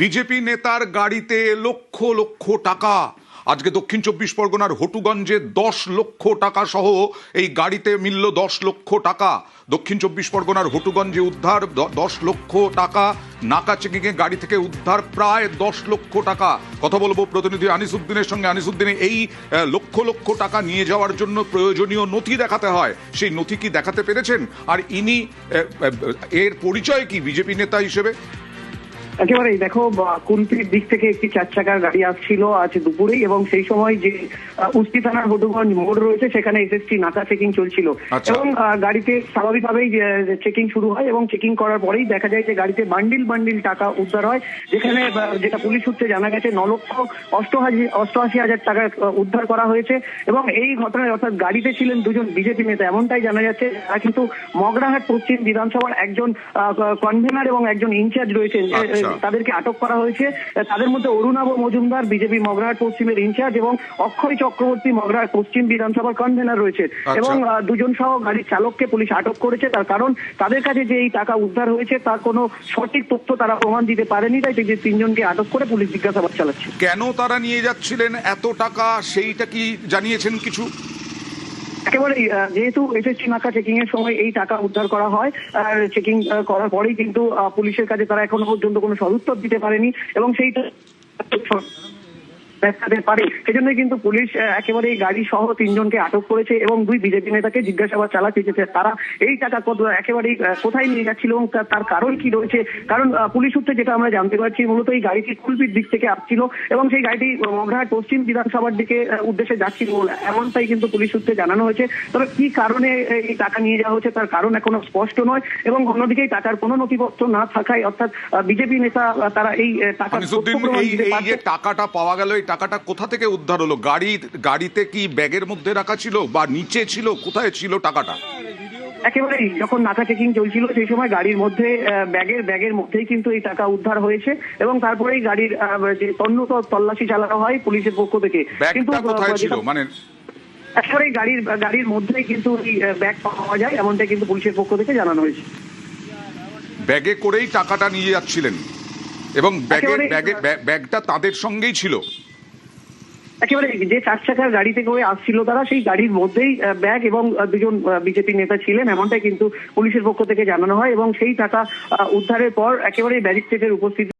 BJP নেতার গাড়িতে লক্ষ লক্ষ টাকা। আজকে দক্ষিণ চব্বিশ পরগনার হটুগঞ্জে 10 লক্ষ টাকা সহ এই গাড়িতে মিলল 10 লক্ষ টাকা। দক্ষিণ চব্বিশ পরগনার হটুগঞ্জে উদ্ধার 10 লক্ষ টাকা। নাকা চেকিংয়ে গাড়ি থেকে উদ্ধার প্রায় 10 লক্ষ টাকা। কথা বলবো প্রতিনিধি আনিসুদ্দিনের সঙ্গে। আনিসুদ্দিন, এই লক্ষ লক্ষ টাকা নিয়ে যাওয়ার জন্য প্রয়োজনীয় নথি দেখাতে হয়, সেই নথি কি দেখাতে পেরেছেন? আর ইনি এর পরিচয় কি বিজেপি নেতা হিসেবে? একেবারেই দেখো, কুলপির দিক থেকে একটি 4 চাকার গাড়ি আসছিল আজ দুপুরে, এবং সেই সময় যে উস্তি থানার হটুগঞ্জ মোড় রয়েছে সেখানে এসএসটি নাকা চেকিং চলছিল। এবং গাড়িতে স্বাভাবিকভাবেই চেকিং শুরু হয়, এবং চেকিং করার পরেই দেখা যায় যে গাড়িতে বান্ডিল বান্ডিল টাকা উদ্ধার হয়, যেখানে যেটা পুলিশ সূত্রে জানা গেছে 9,88,000 টাকা উদ্ধার করা হয়েছে। এবং এই ঘটনায় অর্থাৎ গাড়িতে ছিলেন দুজন বিজেপি নেতা, এমনটাই জানা যাচ্ছে। তারা কিন্তু মগরাহাট পশ্চিম বিধানসভার একজন কনভেনার এবং একজন ইনচার্জ রয়েছেন, তাদেরকে আটক করা হয়েছে। তাদের মধ্যে অরুণাভ মজুমদার বিজেপি মগরাহাট পশ্চিমের ইনচার্জ এবং অক্ষয় চক্রবর্তী মগরাহাট পশ্চিম বিধানসভার কনভেনার রয়েছে। এবং দুজন সহ গাড়ির চালককে পুলিশ আটক করেছে, তার কারণ তাদের কাছে যে এই টাকা উদ্ধার হয়েছে তার কোনো সঠিক তথ্য তারা প্রমাণ দিতে পারেনি, তাই যে 3 জনকে আটক করে পুলিশ জিজ্ঞাসাবাদ চালাচ্ছে। কেন তারা নিয়ে যাচ্ছিলেন এত টাকা, সেইটা কি জানিয়েছেন কিছু? একেবারেই, যেহেতু এসএসটি নাকা চেকিং এর সময় এই টাকা উদ্ধার করা হয়, আর চেকিং করার পরেই কিন্তু পুলিশের কাছে তারা এখনো পর্যন্ত কোনো সদুত্তর দিতে পারেনি, এবং সেইটা পারে সেজন্য কিন্তু পুলিশ একেবারে গাড়ি সহ 3 জনকে আটক করেছে এবং 2 বিজেপি নেতাকে জিজ্ঞাসাবাদ চালাচ্ছে তারা এই টাকা একেবারে কোথায় নিয়ে যাচ্ছিল এবং তার কারণ কি রয়েছে। কারণ পুলিশ সূত্রে যেটা আমরা জানতে পারছি, মূলত এই গাড়িটি কুলপির দিক থেকে আসছিল এবং সেই গাড়িটি মগরাহাট পশ্চিম বিধানসভার দিকে উদ্দেশ্যে যাচ্ছিল, এমনটাই কিন্তু পুলিশ সূত্রে জানানো হয়েছে। তবে কি কারণে এই টাকা নিয়ে যাওয়া হচ্ছে তার কারণ এখনো স্পষ্ট নয়, এবং অন্যদিকে টাকার কোনো নথিপত্র না থাকায়, অর্থাৎ বিজেপি নেতা তারা এই টাকাটা পাওয়া গেল, টাকাটা কোথা থেকে উদ্ধার হলো? গাড়িতে কি ব্যাগের মধ্যে রাখা ছিল বা নিচে ছিল? কোথায় ছিল টাকাটা? একেবারেই যখন নাকা চেকিং চলছিল সেই সময় গাড়ির মধ্যে ব্যাগের মধ্যেই কিন্তু এই টাকা উদ্ধার হয়েছে, এবং তারপরেই গাড়ির যে তল্লাশি চালানো হয় পুলিশের পক্ষ থেকে। কিন্তু মানে একেবারে গাড়ির মধ্যেই কিন্তু এই ব্যাগ পাওয়া যায়, এমনটা কিন্তু পুলিশের পক্ষ থেকে জানানো হয়েছে। ব্যাগে করেই টাকাটা নিয়ে যাচ্ছিলেন এবং ব্যাগটা তাদের সঙ্গেই ছিল। একেবারে যে 4 চাকার গাড়িতে করে আসছিল তারা, সেই গাড়ির মধ্যেই ব্যাগ এবং 2 জন বিজেপি নেতা ছিলেন, এমনটাই কিন্তু পুলিশের পক্ষ থেকে জানানো হয়। এবং সেই টাকা উদ্ধারের পর একেবারে ম্যাজিস্ট্রেটের উপস্থিতি